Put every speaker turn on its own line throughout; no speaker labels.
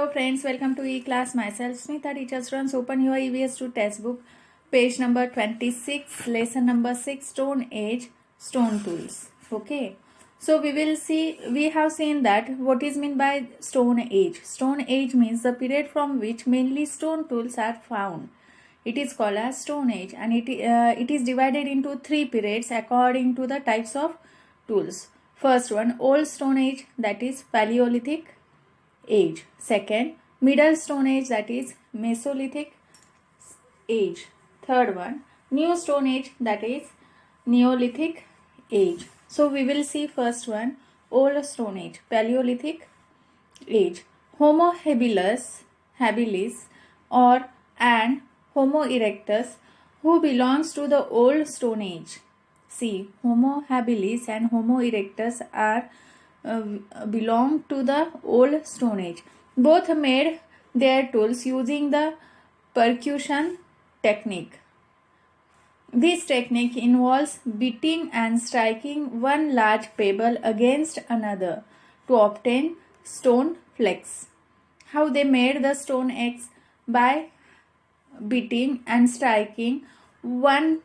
Hello friends, welcome to E-Class. Myself Smita, teacher students. Open your EVS2 textbook, page number 26, lesson number 6, Stone Age, Stone Tools. Okay, so we have seen that what is meant by Stone Age. Stone Age means the period from which mainly stone tools are found. It is called as Stone Age, and it is divided into three periods according to the types of tools. First one, Old Stone Age, that is Paleolithic age. Second, Middle Stone Age, that is Mesolithic age. Third one, New Stone Age, that is Neolithic age. So we will see first one, Old Stone Age, Paleolithic age. Homo habilis or and Homo erectus, who belongs to the Old Stone Age. See, Homo habilis and Homo erectus are belong to the Old Stone Age. Both made their tools using the percussion technique. This technique involves beating and striking one large pebble against another to obtain stone flakes. How they made the stone eggs? By beating and striking one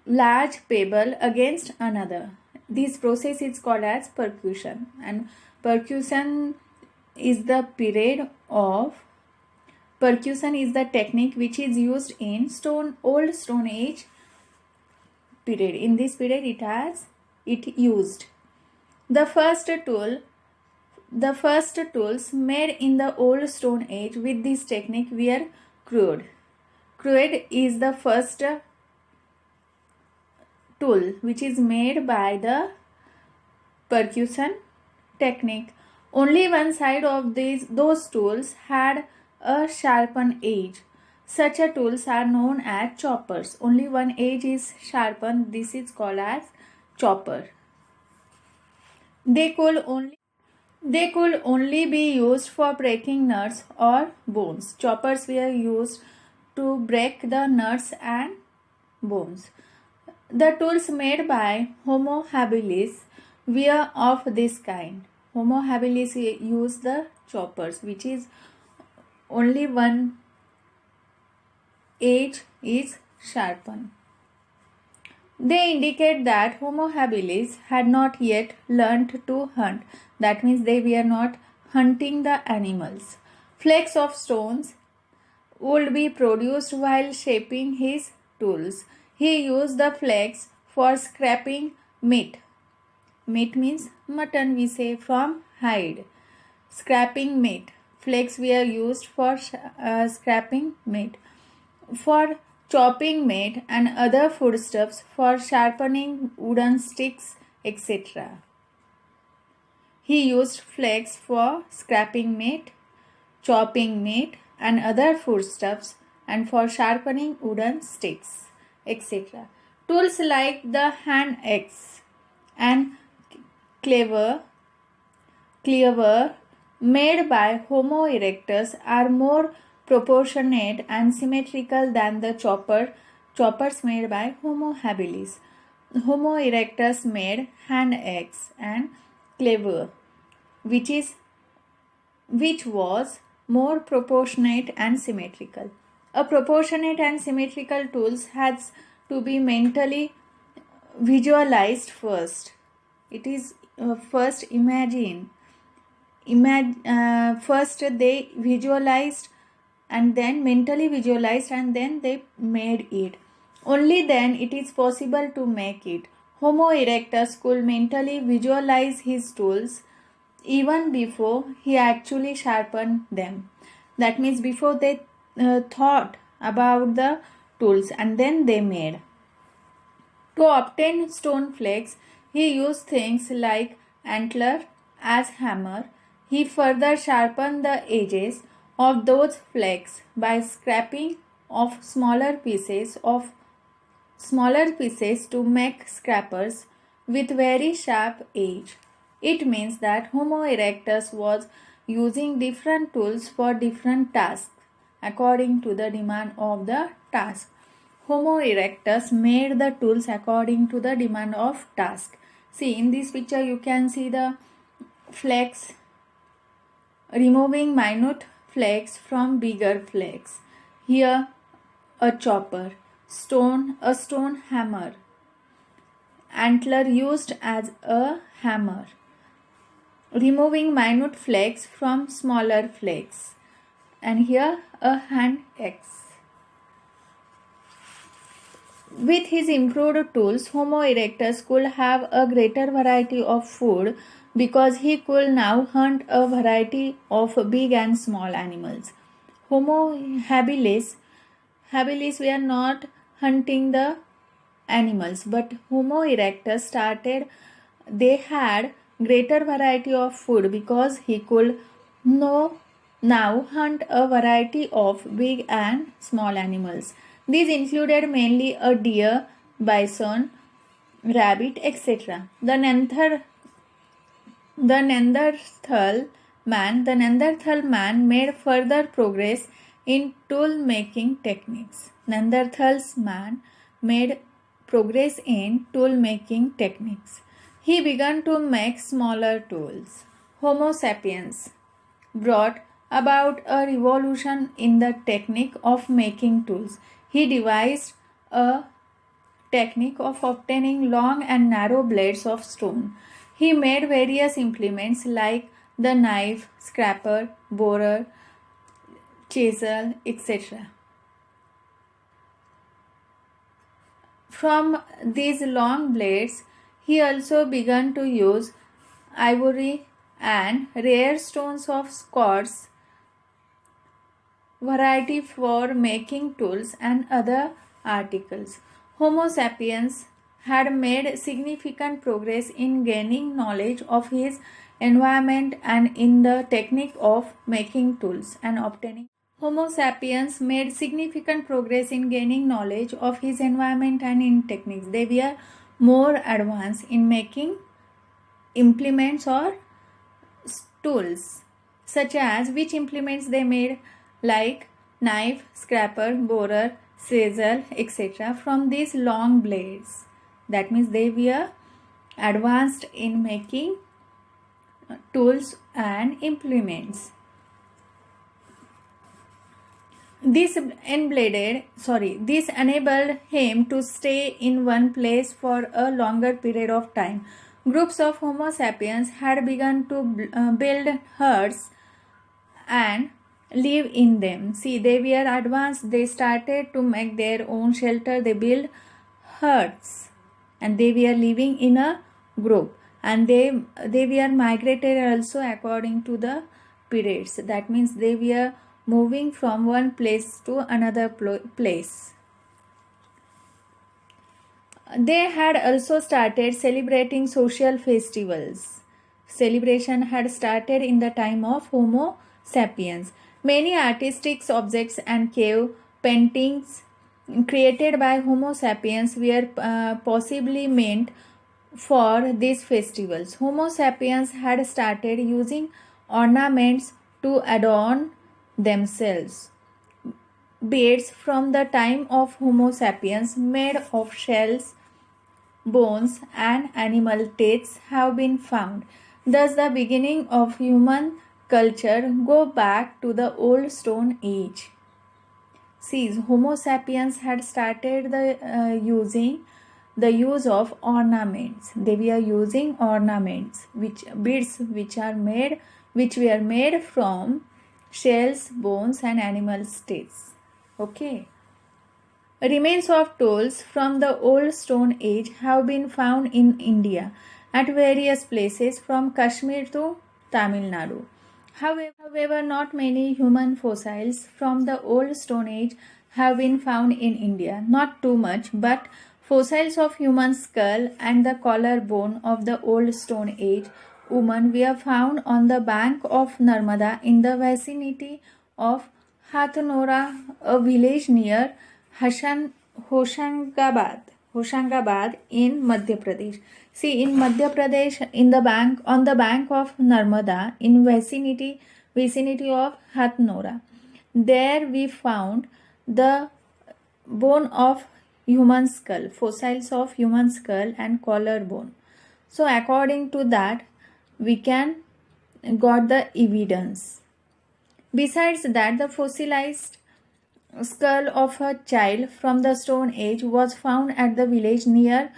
large pebble against another. This process is called as percussion, and percussion is the technique which is used in Old Stone Age period. In this period it used the first tools made in the Old Stone Age with this technique were crude. Crude is the first tool which is made by the percussion technique. Only one side of those tools had a sharpened edge. Such a tools are known as choppers. Only one edge is sharpened. This is called as chopper. They could only be used for breaking nuts or bones. Choppers were used to break the nuts and bones. The tools made by Homo habilis were of this kind. Homo habilis used the choppers, which is only one edge is sharpened. They indicate that Homo habilis had not yet learnt to hunt. That means they were not hunting the animals. Flakes of stones would be produced while shaping his tools. He used the flakes for scraping meat. Meat means mutton, we say, from hide. Scraping meat. Flakes were used for scraping meat. For chopping meat and other foodstuffs, for sharpening wooden sticks, etc. He used flakes for scraping meat, chopping meat and other foodstuffs, and for sharpening wooden sticks, etc. Tools like the hand axe and cleaver made by Homo erectus are more proportionate and symmetrical than the choppers made by Homo habilis. Homo erectus made hand axe and cleaver, which was more proportionate and symmetrical. A proportionate and symmetrical tools has to be mentally visualized first. It is first first they visualized and then mentally visualized and then they made it. Only then it is possible to make it. Homo erectus could mentally visualize his tools even before he actually sharpened them. That means before they thought about the tools and then they made. To obtain stone flakes, he used things like antler as hammer. He further sharpened the edges of those flakes by scraping off smaller pieces to make scrapers with very sharp edge. It means that Homo erectus was using different tools for different tasks according to the demand of the task. Homo erectus made the tools according to the demand of task. See, in this picture you can see the flakes removing minute flakes from bigger flakes. Here a chopper, a stone hammer, antler used as a hammer, removing minute flakes from smaller flakes. And here a hand axe. With his improved tools, Homo erectus could have a greater variety of food because he could now hunt a variety of big and small animals. Homo habilis were not hunting the animals, but Homo erectus they had greater variety of food because he could now hunt a variety of big and small animals. These included mainly a deer, bison, rabbit, etc. The Neanderthal man made further progress in tool making techniques. Neanderthal man made progress in tool making techniques. He began to make smaller tools. Homo sapiens brought about a revolution in the technique of making tools. He devised a technique of obtaining long and narrow blades of stone. He made various implements like the knife, scraper, borer, chisel, etc. From these long blades, he also began to use ivory and rare stones of quartz variety for making tools and other articles. Homo sapiens had made significant progress in gaining knowledge of his environment and in the technique of making tools and obtaining. Homo sapiens made significant progress in gaining knowledge of his environment and in techniques. They were more advanced in making implements or tools, such as which implements they made, like knife, scraper, borer, chisel, etc. from these long blades. That means they were advanced in making tools and implements. This enabled him to stay in one place for a longer period of time. Groups of Homo sapiens had begun to build huts and live in them. See, they were advanced. They started to make their own shelter. They built huts and they were living in a group. And they were migrated also according to the periods. That means they were moving from one place to another place. They had also started celebrating social festivals. Celebration had started in the time of Homo sapiens. Many artistic objects and cave paintings created by Homo sapiens were possibly meant for these festivals. Homo sapiens had started using ornaments to adorn themselves. Beads from the time of Homo sapiens made of shells, bones, and animal teeth have been found. Thus, the beginning of human culture go back to the old Stone Age. See, Homo sapiens had started using the use of ornaments. They were using ornaments, beads which were made from shells, bones, and animal teeth. Okay. Remains of tools from the old Stone Age have been found in India at various places from Kashmir to Tamil Nadu. However, not many human fossils from the old Stone Age have been found in India. Not too much, but fossils of human skull and the collarbone of the old Stone Age woman were found on the bank of Narmada in the vicinity of Hathnora, a village near Hoshangabad in Madhya Pradesh. See, in Madhya Pradesh, on the bank of Narmada, in vicinity of Hathnora, there we found the bone of human skull, fossils of human skull and collarbone. So, according to that, we got the evidence. Besides that, the fossilized skull of a child from the Stone Age was found at the village near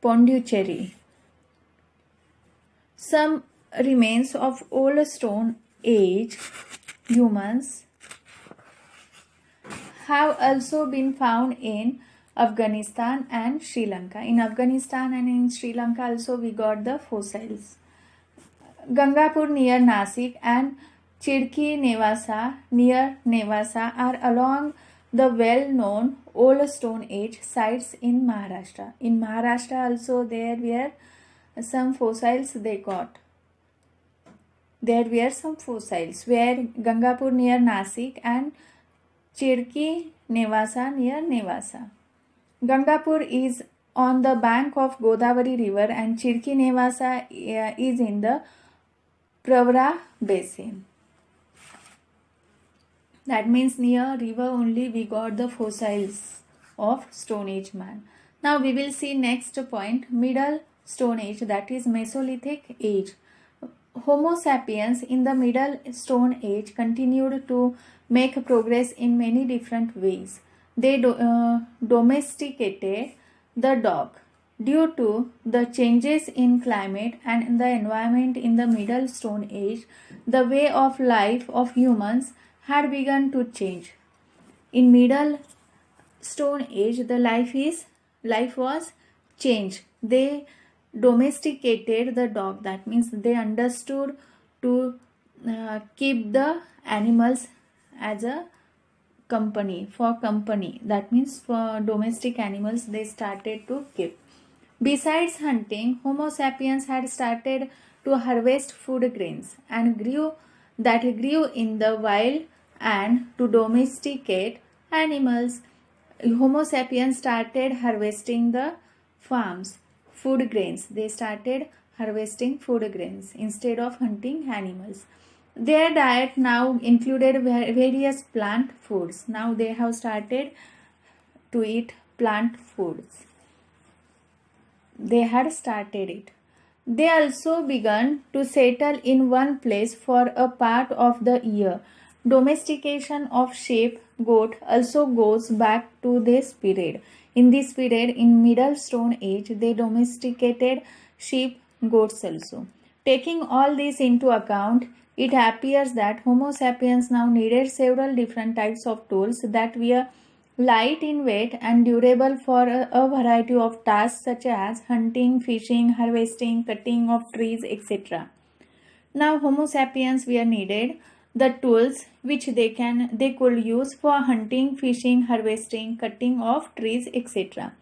Pondicherry. Some remains of old Stone Age humans have also been found in Afghanistan and Sri Lanka. In Afghanistan and in Sri Lanka also we got the fossils. Gangapur near Nasik and Chidki Nevasa near Nevasa are along the well-known old Stone Age sites in Maharashtra. In Maharashtra also there were some fossils they got. There were some fossils where Gangapur near Nasik and Chidki Nevasa near Nevasa. Gangapur is on the bank of Godavari river and Chidki Nevasa is in the Pravara basin. That means near river only we got the fossils of Stone Age man. Now we will see next point, Middle Stone Age, that is Mesolithic age. Homo sapiens in the Middle Stone Age continued to make progress in many different ways. They domesticated the dog. Due to the changes in climate and the environment in the Middle Stone Age, the way of life of humans had begun to change. In Middle Stone Age, the life was changed. They domesticated the dog. That means they understood to keep the animals as a company. That means for domestic animals they started to keep. Besides hunting, Homo sapiens had started to harvest food grains and grew in the wild and to domesticate animals. Homo sapiens started harvesting the farms, food grains. They started harvesting food grains instead of hunting animals. Their diet now included various plant foods. Now they have started to eat plant foods. They had started it. They also began to settle in one place for a part of the year. Domestication of sheep, goat also goes back to this period. In this period, in Middle Stone Age, they domesticated sheep, goats also. Taking all this into account, it appears that Homo sapiens now needed several different types of tools that were light in weight and durable for a variety of tasks such as hunting, fishing, harvesting, cutting of trees, etc. Now Homo sapiens were needed the tools which they could use for hunting, fishing, harvesting, cutting of trees, etc.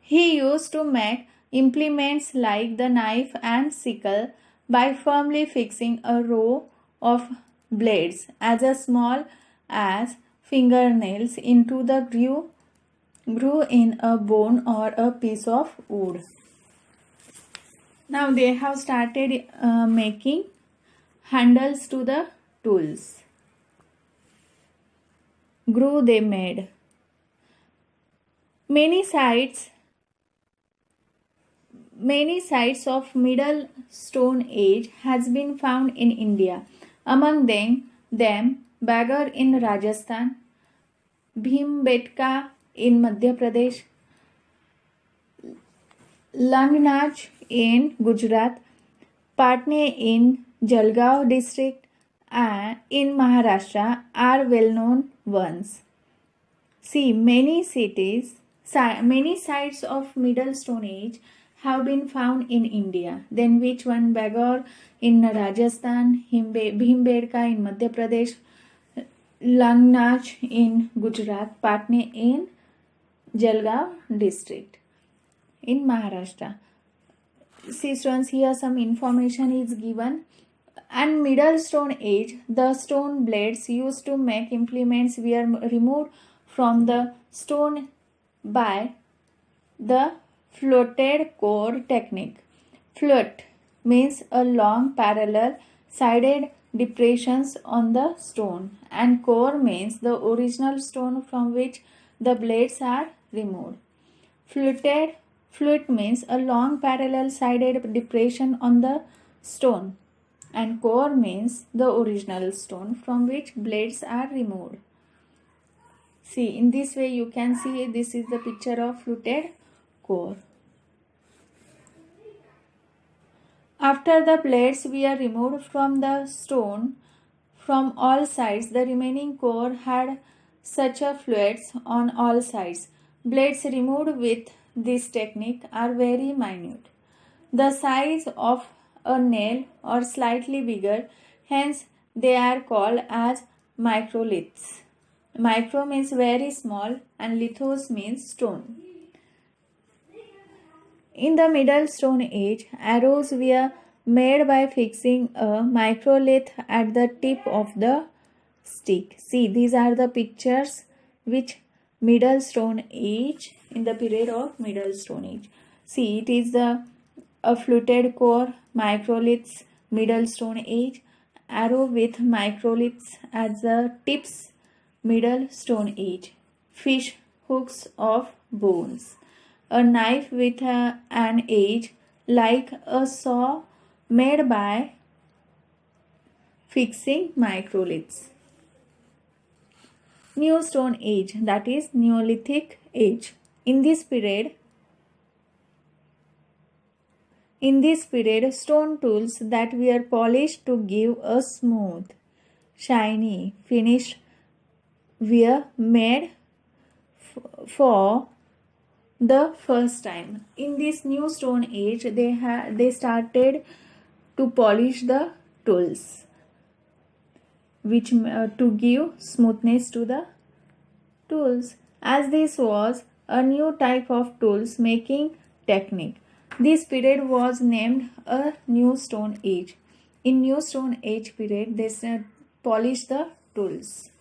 He used to make implements like the knife and sickle by firmly fixing a row of blades as small as fingernails into the groove in a bone or a piece of wood. Now they have started making handles to the tools. Groove they made. Many sites of Middle Stone Age has been found in India. Among them Bagar in Rajasthan, Bhimbetka in Madhya Pradesh, Langnach in Gujarat, Patne in Jalgaon district and in Maharashtra are well-known ones. See, many sites of Middle Stone Age have been found in India. Then which one? Bagar in Rajasthan, Bhimbedka in Madhya Pradesh, Langnach in Gujarat, Patne in Jalgaon district in Maharashtra. See students, here some information is given. And Middle Stone Age, the stone blades used to make implements were removed from the stone by the fluted core technique. Flut means a long parallel sided depressions on the stone, and core means the original stone from which the blades are removed. Flut means a long parallel sided depression on the stone, and core means the original stone from which blades are removed. See, in this way you can see this is the picture of fluted core. After the blades were removed from the stone from all sides, the remaining core had such a fluids on all sides. Blades removed with this technique are very minute, the size of a nail or slightly bigger, hence they are called as microliths. Micro means very small and lithos means stone. In the Middle Stone Age, arrows were made by fixing a microlith at the tip of the stick. See, these are the pictures which Middle Stone Age, in the period of Middle Stone Age. See, it is a fluted core, microliths, Middle Stone Age, arrow with microliths at the tips, Middle Stone Age, fish hooks of bones, a knife with an edge like a saw made by fixing microliths. New Stone Age, that is Neolithic Age. In this period, stone tools that were polished to give a smooth, shiny finish were made for the first time. In this New Stone Age, they started to polish the tools, which to give smoothness to the tools, as this was a new type of tools making technique. This period was named a New Stone Age. In New Stone Age period, they polished the tools.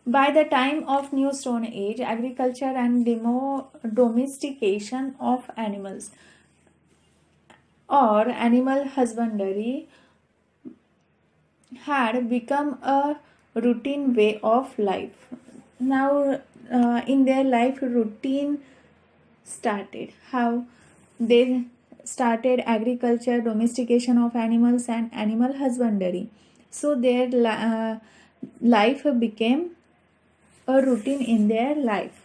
By the time of New Stone Age, agriculture and domestication of animals or animal husbandry had become a routine way of life. Now, in their life, routine started. How they started agriculture, domestication of animals, and animal husbandry. So their life became a routine in their life.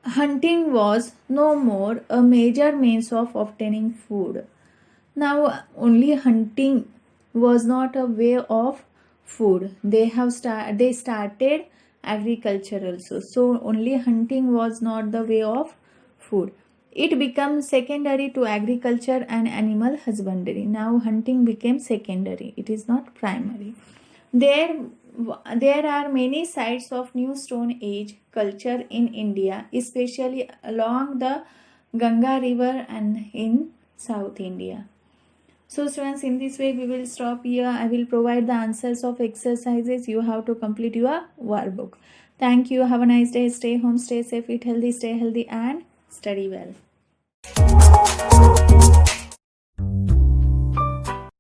Hunting was no more a major means of obtaining food. Now, only hunting was not a way of food. They started agriculture also. So, only hunting was not the way of food. It became secondary to agriculture and animal husbandry. Now, hunting became secondary. It is not primary. There are many sites of New Stone Age culture in India, especially along the Ganga river and in South India. So students, in this way we will stop here. I will provide the answers of exercises. You have to complete your workbook. Thank you. Have a nice day. Stay home, stay safe, eat healthy, stay healthy and study well.